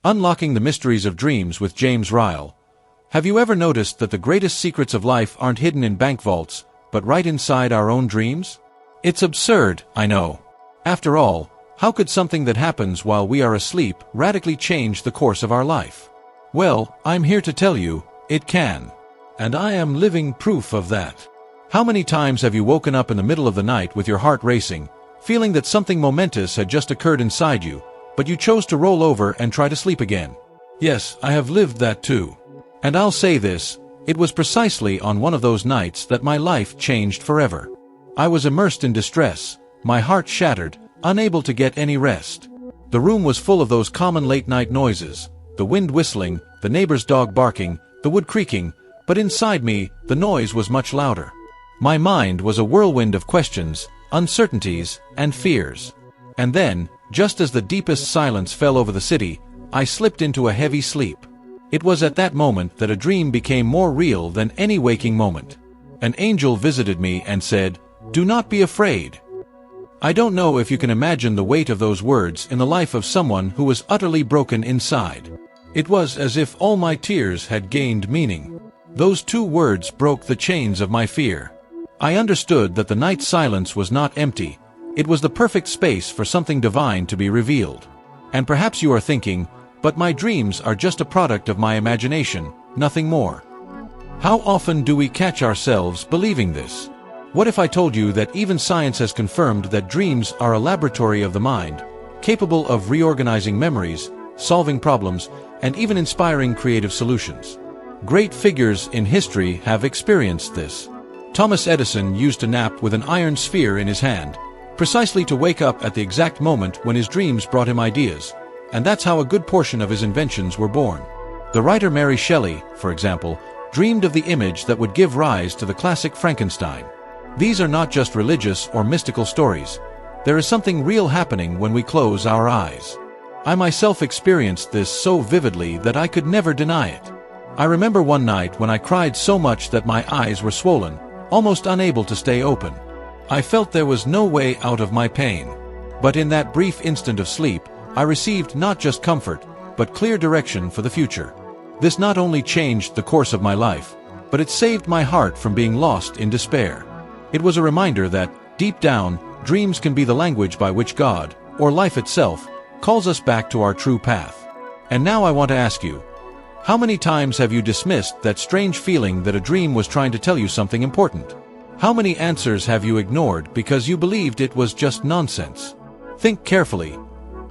Unlocking the Mysteries of Dreams with James Ryle. Have you ever noticed that the greatest secrets of life aren't hidden in bank vaults, but right inside our own dreams? It's absurd, I know. After all, how could something that happens while we are asleep radically change the course of our life? Well, I'm here to tell you, it can. And I am living proof of that. How many times have you woken up in the middle of the night with your heart racing, feeling that something momentous had just occurred inside you, but you chose to roll over and try to sleep again? Yes, I have lived that too. And I'll say this, it was precisely on one of those nights that my life changed forever. I was immersed in distress, my heart shattered, unable to get any rest. The room was full of those common late-night noises, the wind whistling, the neighbor's dog barking, the wood creaking, but inside me, the noise was much louder. My mind was a whirlwind of questions, uncertainties, and fears. And then, just as the deepest silence fell over the city, I slipped into a heavy sleep. It was at that moment that a dream became more real than any waking moment. An angel visited me and said, "Do not be afraid." I don't know if you can imagine the weight of those words in the life of someone who was utterly broken inside. It was as if all my tears had gained meaning. Those two words broke the chains of my fear. I understood that the night silence was not empty. It was the perfect space for something divine to be revealed. And perhaps you are thinking, but my dreams are just a product of my imagination, nothing more. How often do we catch ourselves believing this? What if I told you that even science has confirmed that dreams are a laboratory of the mind, capable of reorganizing memories, solving problems, and even inspiring creative solutions? Great figures in history have experienced this. Thomas Edison used to nap with an iron sphere in his hand, precisely to wake up at the exact moment when his dreams brought him ideas, and that's how a good portion of his inventions were born. The writer Mary Shelley, for example, dreamed of the image that would give rise to the classic Frankenstein. These are not just religious or mystical stories. There is something real happening when we close our eyes. I myself experienced this so vividly that I could never deny it. I remember one night when I cried so much that my eyes were swollen, almost unable to stay open. I felt there was no way out of my pain. But in that brief instant of sleep, I received not just comfort, but clear direction for the future. This not only changed the course of my life, but it saved my heart from being lost in despair. It was a reminder that, deep down, dreams can be the language by which God, or life itself, calls us back to our true path. And now I want to ask you, how many times have you dismissed that strange feeling that a dream was trying to tell you something important? How many answers have you ignored because you believed it was just nonsense? Think carefully.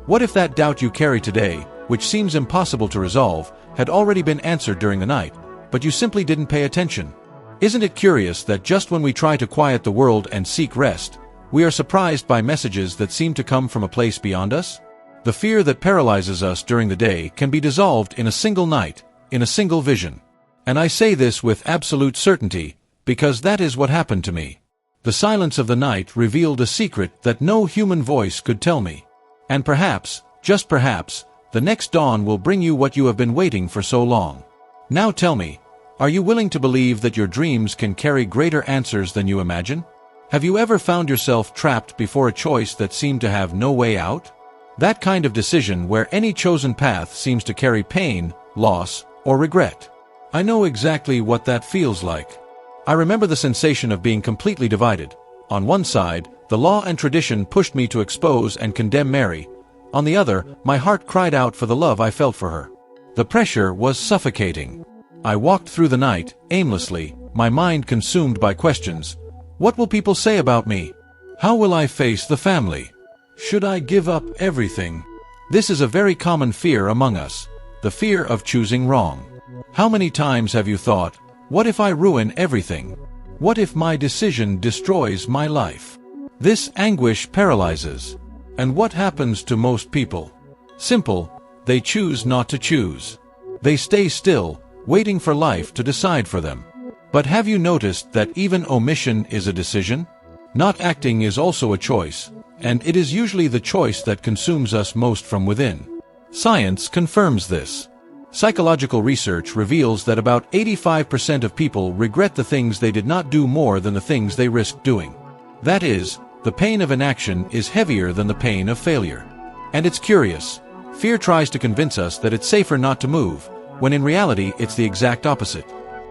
What if that doubt you carry today, which seems impossible to resolve, had already been answered during the night, but you simply didn't pay attention? Isn't it curious that just when we try to quiet the world and seek rest, we are surprised by messages that seem to come from a place beyond us? The fear that paralyzes us during the day can be dissolved in a single night, in a single vision. And I say this with absolute certainty, because that is what happened to me. The silence of the night revealed a secret that no human voice could tell me. And perhaps, just perhaps, the next dawn will bring you what you have been waiting for so long. Now tell me, are you willing to believe that your dreams can carry greater answers than you imagine? Have you ever found yourself trapped before a choice that seemed to have no way out? That kind of decision where any chosen path seems to carry pain, loss, or regret. I know exactly what that feels like. I remember the sensation of being completely divided. On one side, the law and tradition pushed me to expose and condemn Mary. On the other, my heart cried out for the love I felt for her. The pressure was suffocating. I walked through the night, aimlessly, my mind consumed by questions. What will people say about me? How will I face the family? Should I give up everything? This is a very common fear among us, the fear of choosing wrong. How many times have you thought, what if I ruin everything? What if my decision destroys my life? This anguish paralyzes. And what happens to most people? Simple, they choose not to choose. They stay still, waiting for life to decide for them. But have you noticed that even omission is a decision? Not acting is also a choice, and it is usually the choice that consumes us most from within. Science confirms this. Psychological research reveals that about 85% of people regret the things they did not do more than the things they risked doing. That is, the pain of inaction is heavier than the pain of failure. And it's curious. Fear tries to convince us that it's safer not to move, when in reality it's the exact opposite.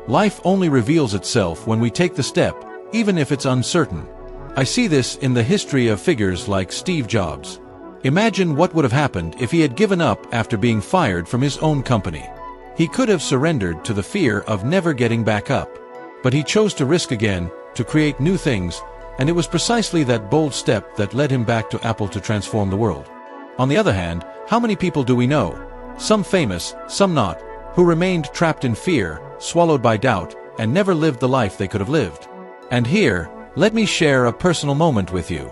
Life only reveals itself when we take the step, even if it's uncertain. I see this in the history of figures like Steve Jobs. Imagine what would have happened if he had given up after being fired from his own company. He could have surrendered to the fear of never getting back up. But he chose to risk again, to create new things, and it was precisely that bold step that led him back to Apple to transform the world. On the other hand, how many people do we know, some famous, some not, who remained trapped in fear, swallowed by doubt, and never lived the life they could have lived? And here, let me share a personal moment with you.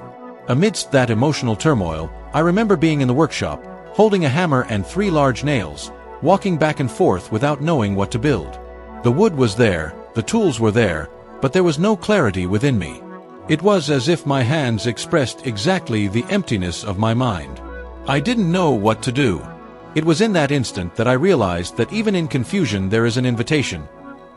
Amidst that emotional turmoil, I remember being in the workshop, holding a hammer and 3 large nails, walking back and forth without knowing what to build. The wood was there, the tools were there, but there was no clarity within me. It was as if my hands expressed exactly the emptiness of my mind. I didn't know what to do. It was in that instant that I realized that even in confusion there is an invitation.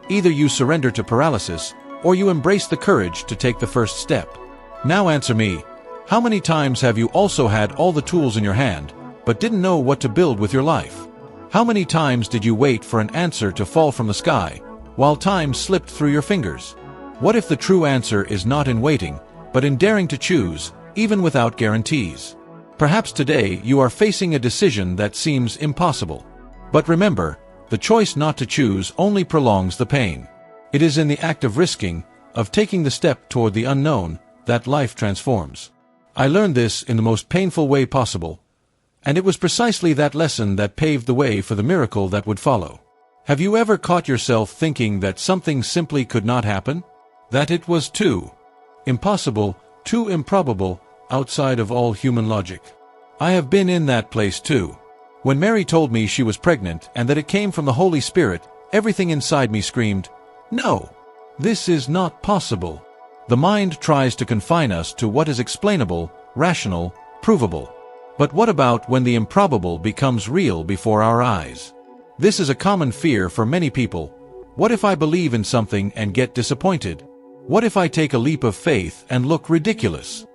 Either you surrender to paralysis, or you embrace the courage to take the first step. Now answer me, how many times have you also had all the tools in your hand, but didn't know what to build with your life? How many times did you wait for an answer to fall from the sky, while time slipped through your fingers? What if the true answer is not in waiting, but in daring to choose, even without guarantees? Perhaps today you are facing a decision that seems impossible. But remember, the choice not to choose only prolongs the pain. It is in the act of risking, of taking the step toward the unknown, that life transforms. I learned this in the most painful way possible, and it was precisely that lesson that paved the way for the miracle that would follow. Have you ever caught yourself thinking that something simply could not happen? That it was too impossible, too improbable, outside of all human logic? I have been in that place too. When Mary told me she was pregnant and that it came from the Holy Spirit, everything inside me screamed, "No! This is not possible." The mind tries to confine us to what is explainable, rational, provable. But what about when the improbable becomes real before our eyes? This is a common fear for many people. What if I believe in something and get disappointed? What if I take a leap of faith and look ridiculous?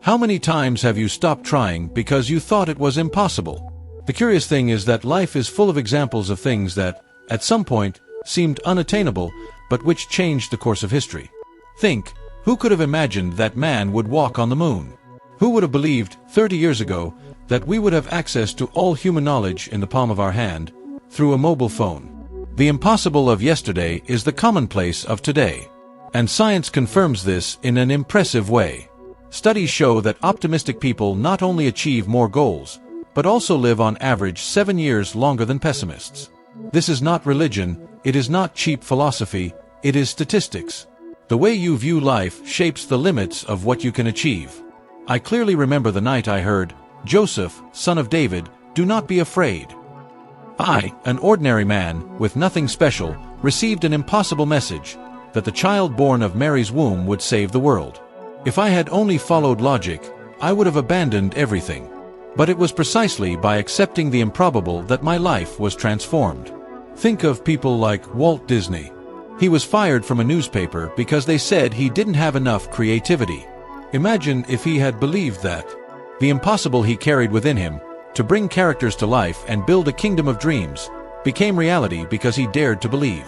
How many times have you stopped trying because you thought it was impossible? The curious thing is that life is full of examples of things that, at some point, seemed unattainable, but which changed the course of history. Think, who could have imagined that man would walk on the moon? Who would have believed, 30 years ago, that we would have access to all human knowledge in the palm of our hand, through a mobile phone? The impossible of yesterday is the commonplace of today. And science confirms this in an impressive way. Studies show that optimistic people not only achieve more goals, but also live on average 7 years longer than pessimists. This is not religion, it is not cheap philosophy, it is statistics. The way you view life shapes the limits of what you can achieve. I clearly remember the night I heard, "Joseph, son of David, do not be afraid." I, an ordinary man, with nothing special, received an impossible message, that the child born of Mary's womb would save the world. If I had only followed logic, I would have abandoned everything. But it was precisely by accepting the improbable that my life was transformed. Think of people like Walt Disney. He was fired from a newspaper because they said he didn't have enough creativity. Imagine if he had believed that. The impossible he carried within him, to bring characters to life and build a kingdom of dreams, became reality because he dared to believe.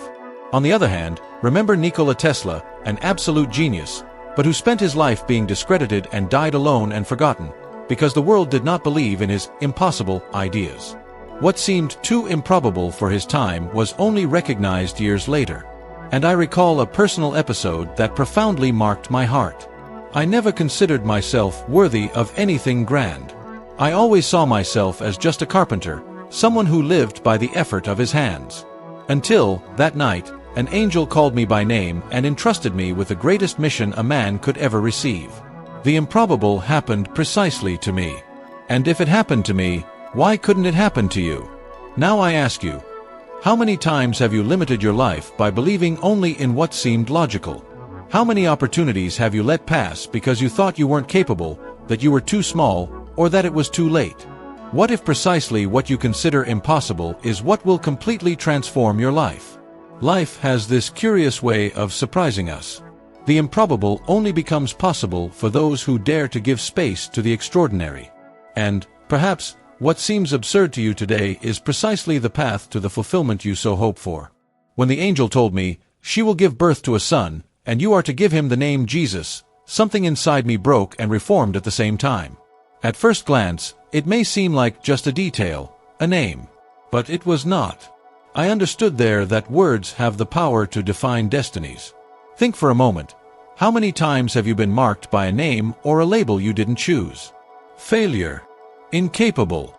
On the other hand, remember Nikola Tesla, an absolute genius, but who spent his life being discredited and died alone and forgotten, because the world did not believe in his impossible ideas. What seemed too improbable for his time was only recognized years later. And I recall a personal episode that profoundly marked my heart. I never considered myself worthy of anything grand. I always saw myself as just a carpenter, someone who lived by the effort of his hands. Until, that night, an angel called me by name and entrusted me with the greatest mission a man could ever receive. The improbable happened precisely to me. And if it happened to me, why couldn't it happen to you? Now I ask you, how many times have you limited your life by believing only in what seemed logical? How many opportunities have you let pass because you thought you weren't capable, that you were too small, or that it was too late? What if precisely what you consider impossible is what will completely transform your life? Life has this curious way of surprising us. The improbable only becomes possible for those who dare to give space to the extraordinary. And, perhaps, What seems absurd to you today is precisely the path to the fulfillment you so hope for. When the angel told me, "She will give birth to a son, and you are to give him the name Jesus," something inside me broke and reformed at the same time. At first glance, it may seem like just a detail, a name. But it was not. I understood there that words have the power to define destinies. Think for a moment. How many times have you been marked by a name or a label you didn't choose? Failure. Incapable.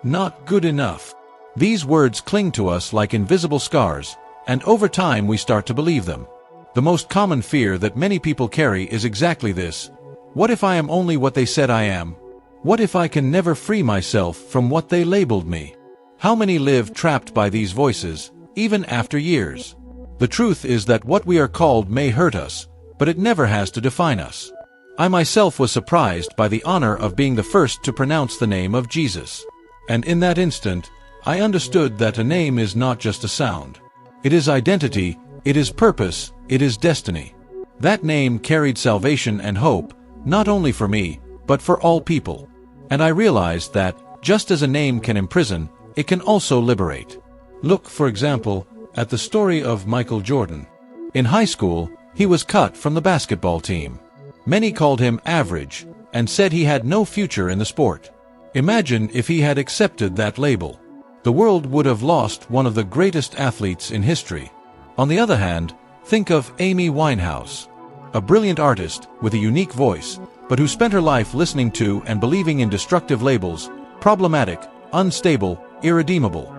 Not good enough. These words cling to us like invisible scars, and over time we start to believe them. The most common fear that many people carry is exactly this. What if I am only what they said I am? What if I can never free myself from what they labeled me? How many live trapped by these voices, even after years? The truth is that what we are called may hurt us, but it never has to define us. I myself was surprised by the honor of being the first to pronounce the name of Jesus. And in that instant, I understood that a name is not just a sound. It is identity, it is purpose, it is destiny. That name carried salvation and hope, not only for me, but for all people. And I realized that, just as a name can imprison, it can also liberate. Look, for example, at the story of Michael Jordan. In high school, he was cut from the basketball team. Many called him average, and said he had no future in the sport. Imagine if he had accepted that label. The world would have lost one of the greatest athletes in history. On the other hand, think of Amy Winehouse, a brilliant artist with a unique voice, but who spent her life listening to and believing in destructive labels, problematic, unstable, irredeemable.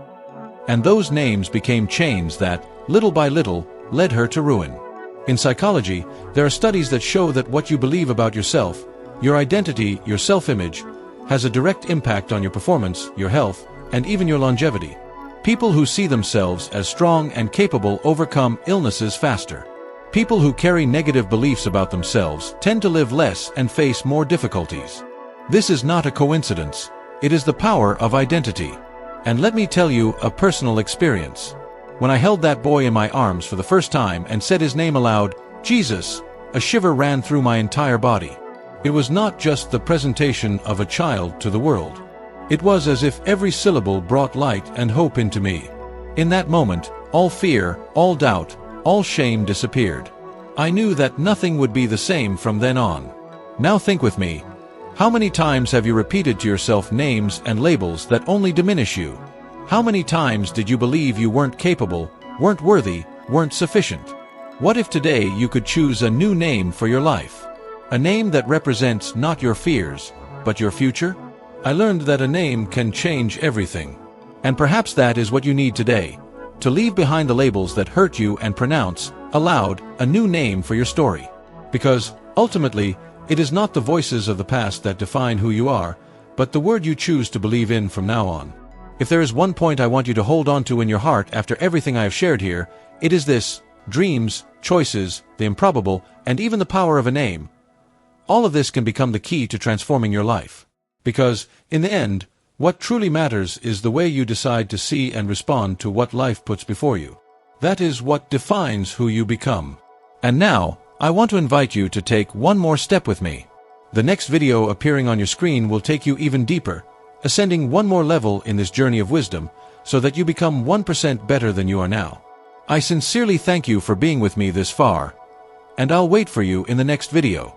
And those names became chains that, little by little, led her to ruin. In psychology, there are studies that show that what you believe about yourself, your identity, your self-image, has a direct impact on your performance, your health, and even your longevity. People who see themselves as strong and capable overcome illnesses faster. People who carry negative beliefs about themselves tend to live less and face more difficulties. This is not a coincidence. It is the power of identity. And let me tell you a personal experience. When I held that boy in my arms for the first time and said his name aloud, Jesus, a shiver ran through my entire body. It was not just the presentation of a child to the world. It was as if every syllable brought light and hope into me. In that moment, all fear, all doubt, all shame disappeared. I knew that nothing would be the same from then on. Now think with me. How many times have you repeated to yourself names and labels that only diminish you? How many times did you believe you weren't capable, weren't worthy, weren't sufficient? What if today you could choose a new name for your life? A name that represents not your fears, but your future? I learned that a name can change everything. And perhaps that is what you need today. To leave behind the labels that hurt you and pronounce, aloud, a new name for your story. Because, ultimately, it is not the voices of the past that define who you are, but the word you choose to believe in from now on. If there is one point I want you to hold on to in your heart after everything I have shared here, it is this: dreams, choices, the improbable, and even the power of a name. All of this can become the key to transforming your life. Because, in the end, what truly matters is the way you decide to see and respond to what life puts before you. That is what defines who you become. And now, I want to invite you to take one more step with me. The next video appearing on your screen will take you even deeper, ascending one more level in this journey of wisdom, so that you become 1% better than you are now. I sincerely thank you for being with me this far, and I'll wait for you in the next video.